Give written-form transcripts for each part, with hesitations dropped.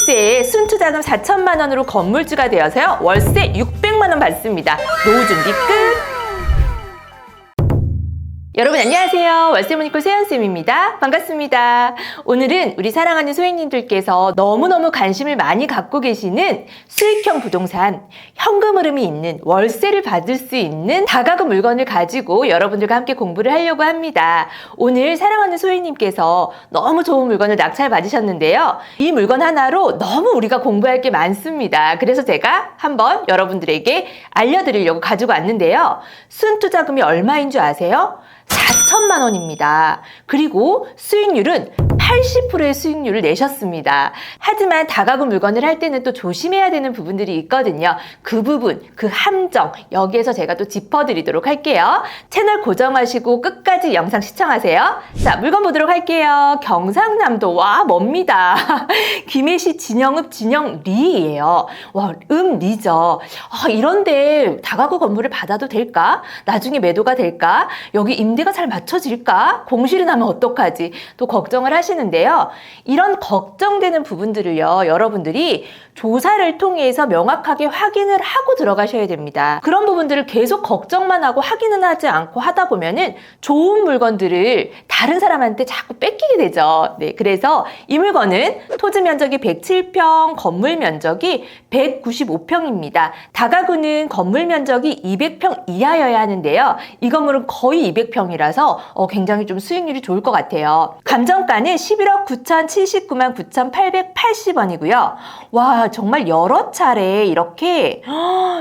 월세에 순투자금 4천만 원으로 건물주가 되어서요. 월세 600만 원 받습니다. 노후 준비 끝! 여러분 안녕하세요. 월세모니콜 세연쌤입니다. 반갑습니다. 오늘은 우리 사랑하는 소액님들께서 너무너무 관심을 많이 갖고 계시는 수익형 부동산, 현금 흐름이 있는 월세를 받을 수 있는 다가구 물건을 가지고 여러분들과 함께 공부를 하려고 합니다. 오늘 사랑하는 소액님께서 너무 좋은 물건을 낙찰 받으셨는데요. 이 물건 하나로 너무 우리가 공부할 게 많습니다. 그래서 제가 한번 여러분들에게 알려드리려고 가지고 왔는데요. 순투자금이 얼마인 줄 아세요? 4천만 원입니다. 그리고 수익률은 80%의 수익률을 내셨습니다. 하지만 다가구 물건을 할 때는 또 조심해야 되는 부분들이 있거든요. 그 부분, 그 함정, 여기에서 제가 또 짚어드리도록 할게요. 채널 고정하시고 끝까지 영상 시청하세요. 자, 물건 보도록 할게요. 경상남도, 와, 멉니다. 김해시 진영읍 진영리예요. 와, 리죠. 이런데 다가구 건물을 받아도 될까? 나중에 매도가 될까? 여기 임대가 잘 맞춰질까? 공실이 나면 어떡하지? 또 걱정을 하시는데요. 이런 걱정되는 부분들을요, 여러분들이 조사를 통해서 명확하게 확인을 하고 들어가셔야 됩니다. 그런 부분들을 계속 걱정만 하고 확인은 하지 않고 하다 보면은 좋은 물건들을 다른 사람한테 자꾸 뺏기게 되죠. 네, 그래서 이 물건은 토지 면적이 107평, 건물 면적이 195평입니다. 다가구는 건물 면적이 200평 이하여야 하는데요. 이 건물은 거의 200평이라서 굉장히 좀 수익률이 좋을 것 같아요. 감정가는 11억 9,079만 9,880원이고요. 와, 정말 여러 차례 이렇게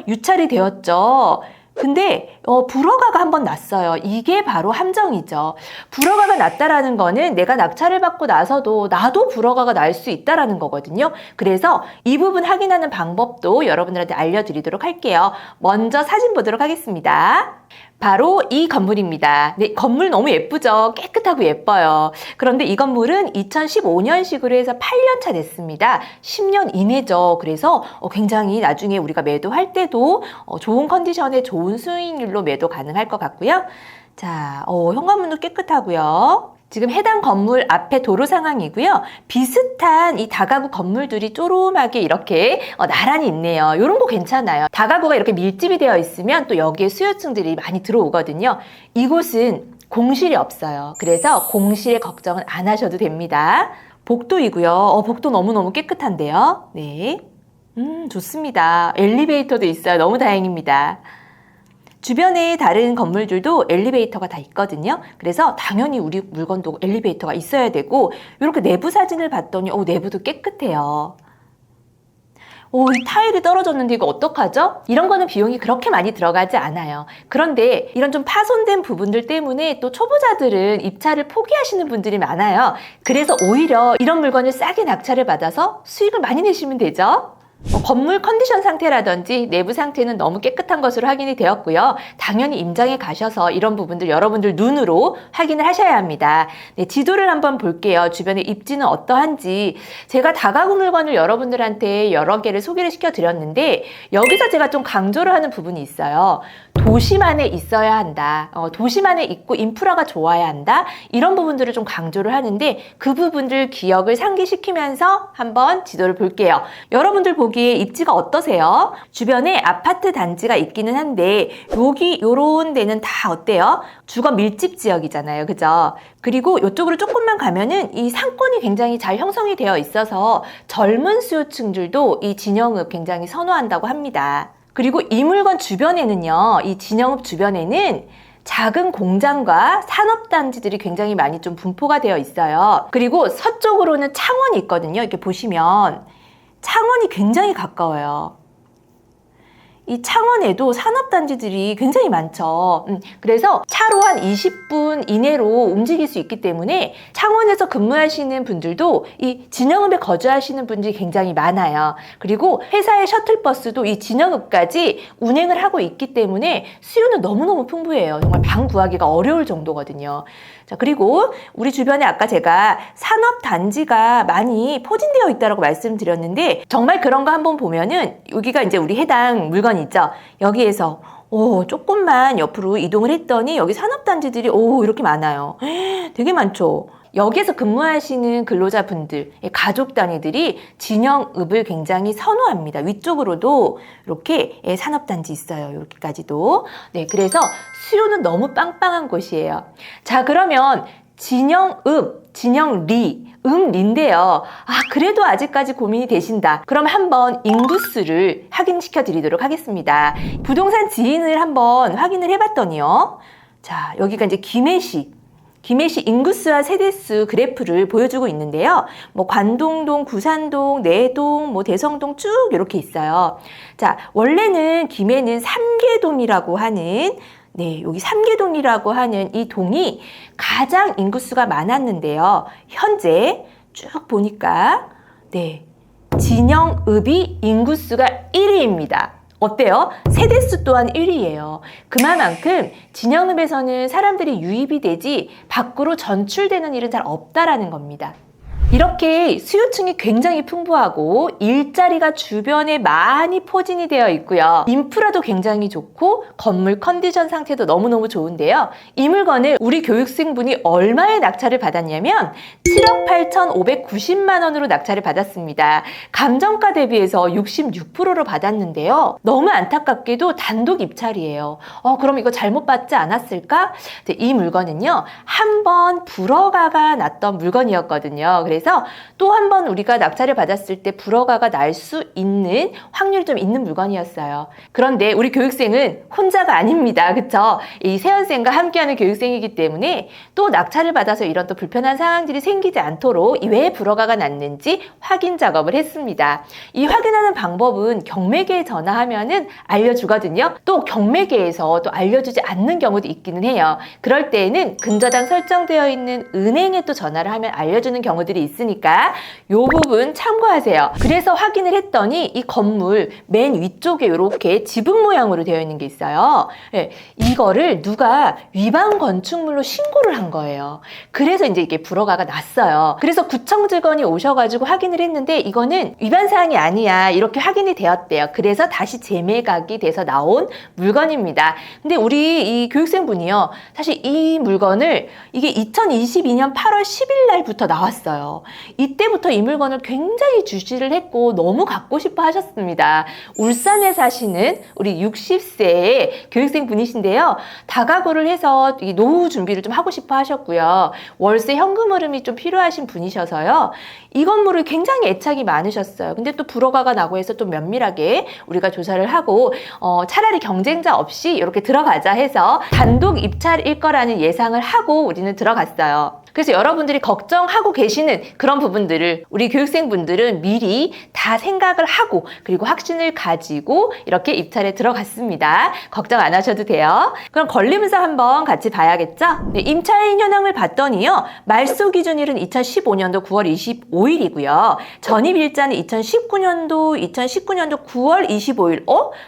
유찰이 되었죠. 근데 불허가가 한번 났어요. 이게 바로 함정이죠. 불허가가 났다라는 거는 내가 낙찰을 받고 나서도 나도 불허가가 날 수 있다라는 거거든요. 그래서 이 부분 확인하는 방법도 여러분들한테 알려드리도록 할게요. 먼저 사진 보도록 하겠습니다. 바로 이 건물입니다. 네, 건물 너무 예쁘죠? 깨끗하고 예뻐요. 그런데 이 건물은 2015년식으로 해서 8년 차 됐습니다. 10년 이내죠. 그래서 굉장히 나중에 우리가 매도할 때도 좋은 컨디션에 좋은 수익률로 매도 가능할 것 같고요. 자, 현관문도 깨끗하고요. 지금 해당 건물 앞에 도로 상황이고요. 비슷한 이 다가구 건물들이 쪼름하게 이렇게 나란히 있네요. 이런 거 괜찮아요. 다가구가 이렇게 밀집이 되어 있으면 또 여기에 수요층들이 많이 들어오거든요. 이곳은 공실이 없어요. 그래서 공실의 걱정은 안 하셔도 됩니다. 복도이고요. 복도 너무너무 깨끗한데요. 네, 좋습니다. 엘리베이터도 있어요. 너무 다행입니다. 주변에 다른 건물들도 엘리베이터가 다 있거든요. 그래서 당연히 우리 물건도 엘리베이터가 있어야 되고, 이렇게 내부 사진을 봤더니 내부도 깨끗해요. 이 타일이 떨어졌는데 이거 어떡하죠? 이런 거는 비용이 그렇게 많이 들어가지 않아요. 그런데 이런 좀 파손된 부분들 때문에 또 초보자들은 입찰을 포기하시는 분들이 많아요. 그래서 오히려 이런 물건을 싸게 낙찰을 받아서 수익을 많이 내시면 되죠. 건물 컨디션 상태라든지 내부 상태는 너무 깨끗한 것으로 확인이 되었고요. 당연히 임장에 가셔서 이런 부분들 여러분들 눈으로 확인을 하셔야 합니다. 네, 지도를 한번 볼게요. 주변의 입지는 어떠한지. 제가 다가구 물건을 여러분들한테 여러 개를 소개를 시켜드렸는데, 여기서 제가 좀 강조를 하는 부분이 있어요. 도심안에 있어야 한다. 도심안에 있고 인프라가 좋아야 한다. 이런 부분들을 좀 강조를 하는데, 그 부분들 기억을 상기시키면서 한번 지도를 볼게요. 여러분들 보기에 입지가 어떠세요? 주변에 아파트 단지가 있기는 한데 여기 요런 데는 다 어때요? 주거 밀집 지역이잖아요. 그죠? 그리고 이쪽으로 조금만 가면은 이 상권이 굉장히 잘 형성이 되어 있어서 젊은 수요층들도 이 진영읍 굉장히 선호한다고 합니다. 그리고 이 물건 주변에는요, 이 진영읍 주변에는 작은 공장과 산업단지들이 굉장히 많이 좀 분포가 되어 있어요. 그리고 서쪽으로는 창원이 있거든요. 이렇게 보시면 창원이 굉장히 가까워요. 이 창원에도 산업단지들이 굉장히 많죠. 그래서 차로 한 20분 이내로 움직일 수 있기 때문에 창원에서 근무하시는 분들도 이 진영읍에 거주하시는 분들이 굉장히 많아요. 그리고 회사의 셔틀버스도 이 진영읍까지 운행을 하고 있기 때문에 수요는 너무너무 풍부해요. 정말 방 구하기가 어려울 정도거든요. 자, 그리고 우리 주변에 아까 제가 산업단지가 많이 포진되어 있다고 말씀드렸는데, 정말 그런 거 한번 보면은 여기가 이제 우리 해당 물건 있죠. 여기에서 조금만 옆으로 이동을 했더니 여기 산업단지들이 이렇게 많아요. 되게 많죠. 여기에서 근무하시는 근로자분들, 가족 단위들이 진영읍을 굉장히 선호합니다. 위쪽으로도 이렇게 산업단지 있어요. 이렇게까지도. 네, 그래서 수요는 너무 빵빵한 곳이에요. 자, 그러면 진영읍, 진영리, 리인데요. 그래도 아직까지 고민이 되신다. 그럼 한번 인구수를 확인시켜 드리도록 하겠습니다. 부동산 지인을 한번 확인을 해봤더니요. 자, 여기가 이제 김해시 인구수와 세대수 그래프를 보여주고 있는데요. 뭐 관동동, 구산동, 내동, 뭐 대성동 쭉 이렇게 있어요. 자, 원래는 김해는 삼계동이라고 하는 여기 삼계동이라고 하는 이 동이 가장 인구수가 많았는데요. 현재 쭉 보니까 진영읍이 인구수가 1위입니다. 어때요? 세대수 또한 1위예요. 그만큼 진영읍에서는 사람들이 유입이 되지 밖으로 전출되는 일은 잘 없다라는 겁니다. 이렇게 수요층이 굉장히 풍부하고 일자리가 주변에 많이 포진이 되어 있고요. 인프라도 굉장히 좋고 건물 컨디션 상태도 너무너무 좋은데요. 이 물건을 우리 교육생분이 얼마에 낙찰을 받았냐면 7억 8,590만 원으로 낙찰을 받았습니다. 감정가 대비해서 66%로 받았는데요. 너무 안타깝게도 단독 입찰이에요. 그럼 이거 잘못 받지 않았을까? 이 물건은요. 한 번 불허가가 났던 물건이었거든요. 그래서 또 한 번 우리가 낙찰을 받았을 때 불허가가 날 수 있는 확률이 좀 있는 물건이었어요. 그런데 우리 교육생은 혼자가 아닙니다. 그쵸? 이 세연생과 함께하는 교육생이기 때문에 또 낙찰을 받아서 이런 또 불편한 상황들이 생기지 않도록 왜 불허가가 났는지 확인 작업을 했습니다. 이 확인하는 방법은 경매계에 전화하면은 알려주거든요. 또 경매계에서 또 알려주지 않는 경우도 있기는 해요. 그럴 때에는 근저당 설정되어 있는 은행에 또 전화를 하면 알려주는 경우들이 있으니까 이 부분 참고하세요. 그래서 확인을 했더니 이 건물 맨 위쪽에 이렇게 지붕 모양으로 되어 있는 게 있어요. 이거를 누가 위반 건축물로 신고를 한 거예요. 그래서 이제 이게 불허가가 났어요. 그래서 구청 직원이 오셔가지고 확인을 했는데 이거는 위반 사항이 아니야. 이렇게 확인이 되었대요. 그래서 다시 재매각이 돼서 나온 물건입니다. 근데 우리 이 교육생분이요. 사실 이 물건을 이게 2022년 8월 10일 날부터 나왔어요. 이때부터 이 물건을 굉장히 주시를 했고 너무 갖고 싶어 하셨습니다. 울산에 사시는 우리 60세의 교육생 분이신데요. 다가구를 해서 노후 준비를 좀 하고 싶어 하셨고요. 월세 현금 흐름이 좀 필요하신 분이셔서요. 이 건물을 굉장히 애착이 많으셨어요. 근데 또 불허가가 나고 해서 좀 면밀하게 우리가 조사를 하고 차라리 경쟁자 없이 이렇게 들어가자 해서 단독 입찰일 거라는 예상을 하고 우리는 들어갔어요. 그래서 여러분들이 걱정하고 계시는 그런 부분들을 우리 교육생분들은 미리 다 생각을 하고 그리고 확신을 가지고 이렇게 입찰에 들어갔습니다. 걱정 안 하셔도 돼요. 그럼 권리문서 한번 같이 봐야겠죠? 임차인 현황을 봤더니요. 말소 기준일은 2015년도 9월 25일이고요. 전입일자는 2019년도 9월 25일.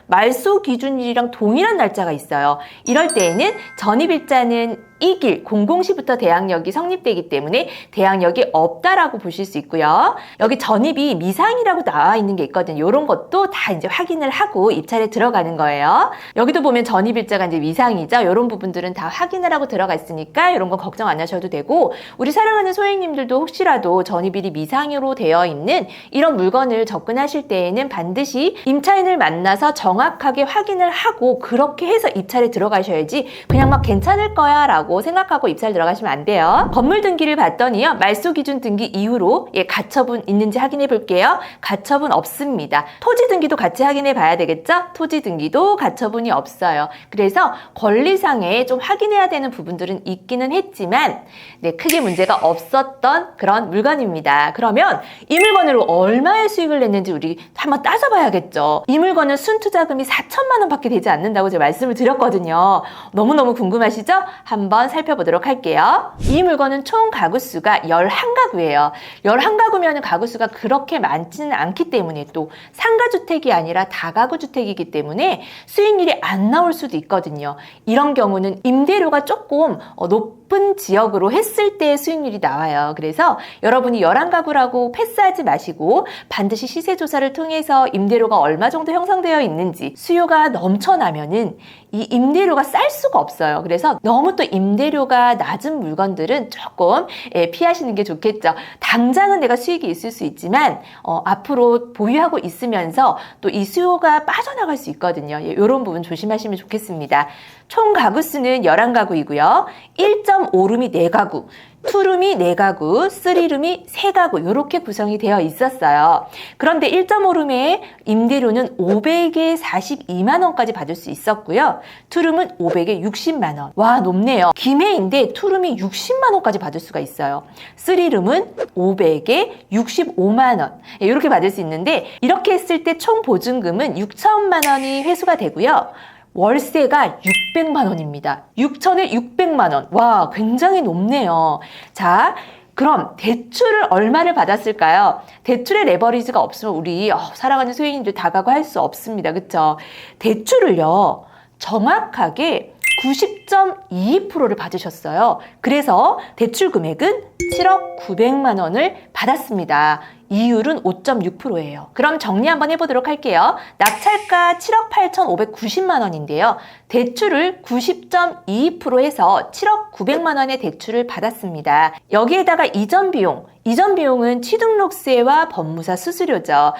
말소 기준일이랑 동일한 날짜가 있어요. 이럴 때에는 전입일자는 이 길 00시부터 대항력이 성립되기 때문에 대항력이 없다라고 보실 수 있고요. 여기 전입이 미상이라고 나와 있는 게 있거든요. 이런 것도 다 이제 확인을 하고 입찰에 들어가는 거예요. 여기도 보면 전입일자가 이제 미상이죠. 이런 부분들은 다 확인을 하고 들어가 있으니까 이런 거 걱정 안 하셔도 되고 우리 사랑하는 소행님들도 혹시라도 전입일이 미상으로 되어 있는 이런 물건을 접근하실 때에는 반드시 임차인을 만나서 정확하게 확인을 하고 그렇게 해서 입찰에 들어가셔야지 그냥 막 괜찮을 거야 라고 생각하고 입찰 들어가시면 안 돼요. 건물 등기를 봤더니요. 말소 기준 등기 이후로 가처분 있는지 확인해 볼게요. 가처분 없습니다. 토지 등기도 같이 확인해 봐야 되겠죠? 토지 등기도 가처분이 없어요. 그래서 권리상에 좀 확인해야 되는 부분들은 있기는 했지만 크게 문제가 없었던 그런 물건입니다. 그러면 이 물건으로 얼마의 수익을 냈는지 우리 한번 따져봐야겠죠. 이 물건은 순투자금이 4천만 원밖에 되지 않는다고 제가 말씀을 드렸거든요. 너무너무 궁금하시죠? 한번 살펴보도록 할게요. 이 물건은 총 가구수가 11가구예요. 11가구면 가구수가 그렇게 많지는 않기 때문에 또 상가주택이 아니라 다가구주택이기 때문에 수익률이 안 나올 수도 있거든요. 이런 경우는 임대료가 조금 높은 높은 지역으로 했을 때 수익률이 나와요. 그래서 여러분이 11가구라고 패스하지 마시고 반드시 시세 조사를 통해서 임대료가 얼마 정도 형성되어 있는지, 수요가 넘쳐나면은 이 임대료가 쌀 수가 없어요. 그래서 너무 또 임대료가 낮은 물건들은 조금 피하시는 게 좋겠죠. 당장은 내가 수익이 있을 수 있지만 앞으로 보유하고 있으면서 또 이 수요가 빠져나갈 수 있거든요. 이런 부분 조심하시면 좋겠습니다. 총 가구 수는 11가구이고요. 1.5룸이 4가구, 2룸이 4가구, 3룸이 3가구 이렇게 구성이 되어 있었어요. 그런데 1.5룸의 임대료는 500에 42만 원까지 받을 수 있었고요. 2룸은 500에 60만 원. 와, 높네요. 김해인데 2룸이 60만 원까지 받을 수가 있어요. 3룸은 500에 65만 원. 이렇게 받을 수 있는데 이렇게 했을 때 총 보증금은 6천만 원이 회수가 되고요. 월세가 600만 원입니다. 6천에 600만 원. 와, 굉장히 높네요. 자, 그럼 대출을 얼마를 받았을까요? 대출의 레버리지가 없으면 우리 사랑하는 소유인들 다가구 할 수 없습니다. 그쵸? 대출을요, 정확하게 90.22%를 받으셨어요. 그래서 대출 금액은 7억 900만 원을 받았습니다. 이율은 5.6%예요. 그럼 정리 한번 해보도록 할게요. 낙찰가 7억 8,590만 원인데요. 대출을 90.22% 해서 7억 900만 원의 대출을 받았습니다. 여기에다가 이전 비용은 취등록세와 법무사 수수료죠.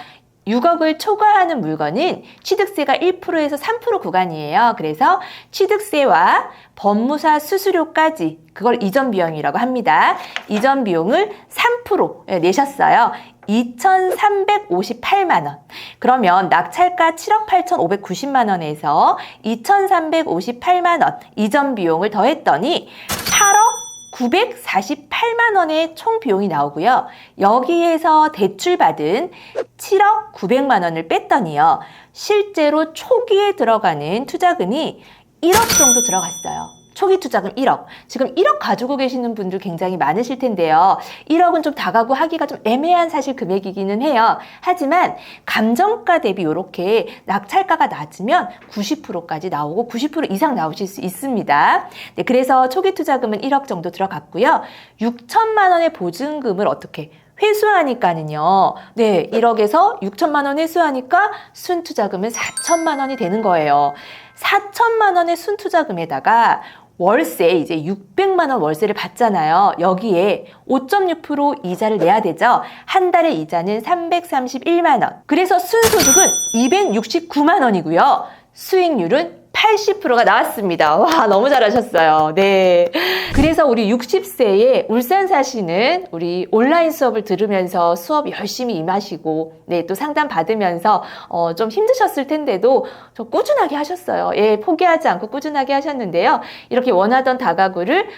6억을 초과하는 물건은 취득세가 1%에서 3% 구간이에요. 그래서 취득세와 법무사 수수료까지 그걸 이전 비용이라고 합니다. 이전 비용을 3% 내셨어요. 2,358만 원. 그러면 낙찰가 7억 8,590만 원에서 2,358만 원 이전 비용을 더했더니 8억 948만 원의 총 비용이 나오고요. 여기에서 대출받은 7억 900만 원을 뺐더니요. 실제로 초기에 들어가는 투자금이 1억 정도 들어갔어요. 초기 투자금 1억. 지금 1억 가지고 계시는 분들 굉장히 많으실 텐데요. 1억은 좀 다가구 하기가 좀 애매한 사실 금액이기는 해요. 하지만 감정가 대비 이렇게 낙찰가가 낮으면 90%까지 나오고 90% 이상 나오실 수 있습니다. 네, 그래서 초기 투자금은 1억 정도 들어갔고요. 6천만 원의 보증금을 어떻게 회수하니까는요. 네, 1억에서 6천만 원 회수하니까 순투자금은 4천만 원이 되는 거예요. 4천만 원의 순투자금에다가 월세 이제 600만 원 월세를 받잖아요. 여기에 5.6% 이자를 내야 되죠. 한 달의 이자는 331만 원. 그래서 순소득은 269만 원이고요. 수익률은 80%가 나왔습니다. 와, 너무 잘하셨어요. 네. 그래서 우리 60세에 울산 사시는 우리 온라인 수업을 들으면서 수업 열심히 임하시고, 네, 또 상담 받으면서, 좀 힘드셨을 텐데도 좀 꾸준하게 하셨어요. 예, 포기하지 않고 꾸준하게 하셨는데요. 이렇게 원하던 다가구를,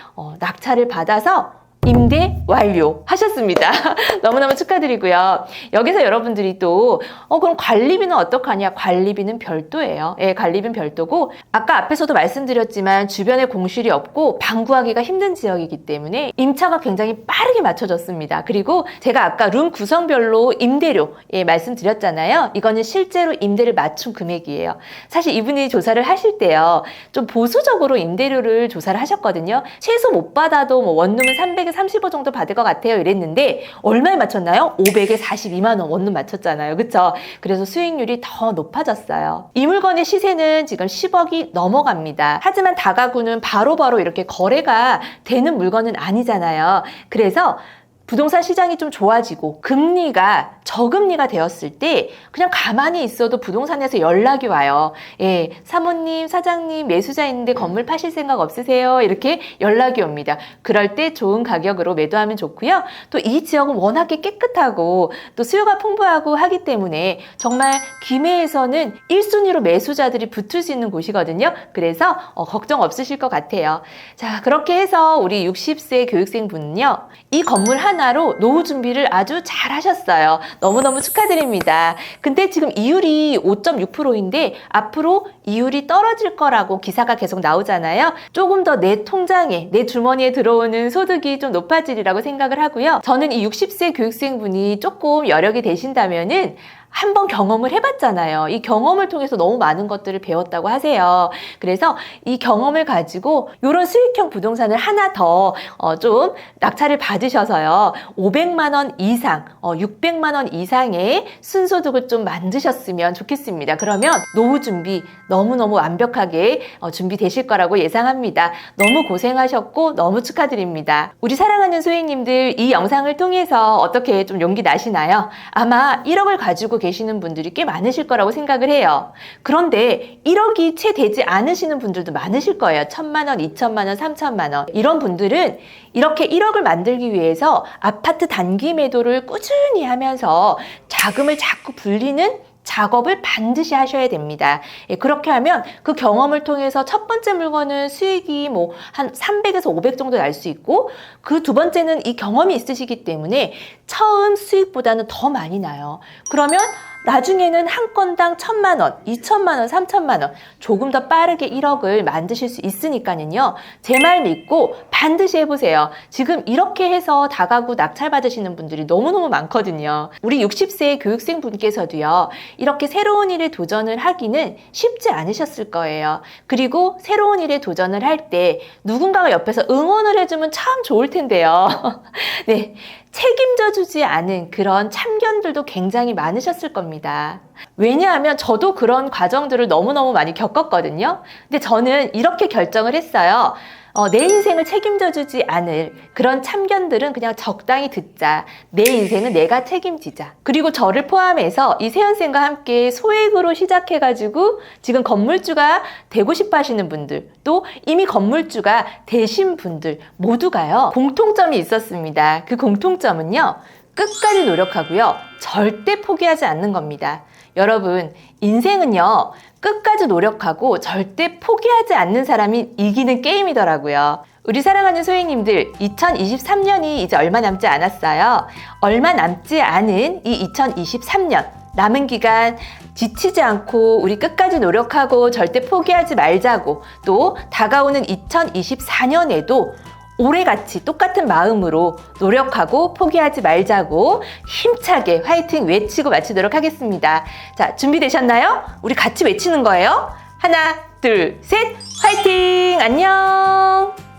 낙찰을 받아서 임대 완료 하셨습니다. 너무너무 축하드리고요. 여기서 여러분들이 또 그럼 관리비는 어떡하냐? 관리비는 별도예요. 예, 관리비는 별도고 아까 앞에서도 말씀드렸지만 주변에 공실이 없고 방구하기가 힘든 지역이기 때문에 임차가 굉장히 빠르게 맞춰졌습니다. 그리고 제가 아까 룸 구성별로 임대료 말씀드렸잖아요. 이거는 실제로 임대를 맞춘 금액이에요. 사실 이분이 조사를 하실 때요. 좀 보수적으로 임대료를 조사를 하셨거든요. 최소 못 받아도 뭐 원룸은 300에 35 정도 받을 것 같아요 이랬는데 얼마에 맞췄나요? 500에 42만 원 원룸 맞췄잖아요. 그쵸? 그래서 수익률이 더 높아졌어요. 이 물건의 시세는 지금 10억이 넘어갑니다. 하지만 다가구는 바로바로 이렇게 거래가 되는 물건은 아니잖아요. 그래서 부동산 시장이 좀 좋아지고 금리가 저금리가 되었을 때 그냥 가만히 있어도 부동산에서 연락이 와요. 예, 사모님, 사장님, 매수자 있는데 건물 파실 생각 없으세요? 이렇게 연락이 옵니다. 그럴 때 좋은 가격으로 매도하면 좋고요. 또 이 지역은 워낙에 깨끗하고 또 수요가 풍부하고 하기 때문에 정말 김해에서는 1순위로 매수자들이 붙을 수 있는 곳이거든요. 그래서 걱정 없으실 것 같아요. 자, 그렇게 해서 우리 60세 교육생분은요. 이 건물 하나로 노후 준비를 아주 잘 하셨어요. 너무너무 축하드립니다. 근데 지금 이율이 5.6%인데 앞으로 이율이 떨어질 거라고 기사가 계속 나오잖아요. 조금 더 내 통장에, 내 주머니에 들어오는 소득이 좀 높아지리라고 생각을 하고요. 저는 이 60세 교육생분이 조금 여력이 되신다면은 한번 경험을 해봤잖아요. 이 경험을 통해서 너무 많은 것들을 배웠다고 하세요. 그래서 이 경험을 가지고 이런 수익형 부동산을 하나 더 좀 낙찰을 받으셔서요. 500만 원 이상, 600만 원 이상의 순소득을 좀 만드셨으면 좋겠습니다. 그러면 노후 준비 너무너무 완벽하게 준비되실 거라고 예상합니다. 너무 고생하셨고 너무 축하드립니다. 우리 사랑하는 소액님들, 이 영상을 통해서 어떻게 좀 용기 나시나요? 아마 1억을 가지고 계시는 분들이 꽤 많으실 거라고 생각을 해요. 그런데 1억이 채 되지 않으시는 분들도 많으실 거예요. 1,000만 원, 2,000만 원, 3,000만 원. 이런 분들은 이렇게 1억을 만들기 위해서 아파트 단기 매도를 꾸준히 하면서 자금을 자꾸 불리는 작업을 반드시 하셔야 됩니다. 예, 그렇게 하면 그 경험을 통해서 첫 번째 물건은 수익이 뭐 한 300에서 500 정도 날 수 있고, 그 두 번째는 이 경험이 있으시기 때문에 처음 수익보다는 더 많이 나요. 그러면 나중에는 한 건당 1,000만 원, 2,000만 원, 3,000만 원 조금 더 빠르게 1억을 만드실 수 있으니까요. 제 말 믿고 반드시 해보세요. 지금 이렇게 해서 다가구 낙찰 받으시는 분들이 너무너무 많거든요. 우리 60세 교육생 분께서도요. 이렇게 새로운 일에 도전을 하기는 쉽지 않으셨을 거예요. 그리고 새로운 일에 도전을 할 때 누군가가 옆에서 응원을 해주면 참 좋을 텐데요. 네. 책임져 주지 않은 그런 참견들도 굉장히 많으셨을 겁니다. 왜냐하면 저도 그런 과정들을 너무너무 많이 겪었거든요. 근데 저는 이렇게 결정을 했어요. 내 인생을 책임져 주지 않을 그런 참견들은 그냥 적당히 듣자. 내 인생은 내가 책임지자. 그리고 저를 포함해서 이 세연쌤과 함께 소액으로 시작해가지고 지금 건물주가 되고 싶어 하시는 분들, 또 이미 건물주가 되신 분들 모두가요, 공통점이 있었습니다. 그 공통점은요, 끝까지 노력하고요, 절대 포기하지 않는 겁니다. 여러분, 인생은요, 끝까지 노력하고 절대 포기하지 않는 사람이 이기는 게임이더라고요. 우리 사랑하는 소액님들, 2023년이 이제 얼마 남지 않았어요. 얼마 남지 않은 이 2023년, 남은 기간 지치지 않고 우리 끝까지 노력하고 절대 포기하지 말자고, 또 다가오는 2024년에도 올해같이 똑같은 마음으로 노력하고 포기하지 말자고 힘차게 화이팅 외치고 마치도록 하겠습니다. 자, 준비되셨나요? 우리 같이 외치는 거예요. 하나, 둘, 셋, 화이팅! 안녕!